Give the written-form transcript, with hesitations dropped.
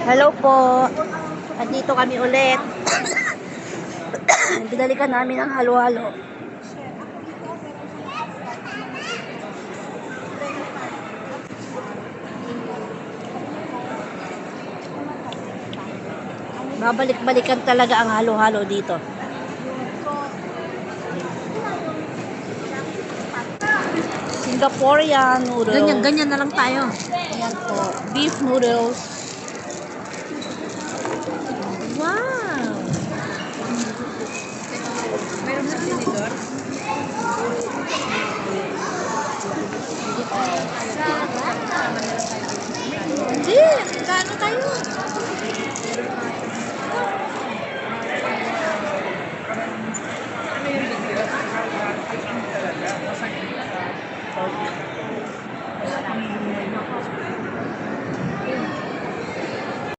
Hello po. Andito kami ulit. Binalikan namin ang halo-halo. Babalik-balikan talaga ang halo-halo dito. Singaporean noodles. Ganyan na lang tayo. Ayan po. Beef noodles. Wow! Meron na tinidor? Hindi, kano tayo?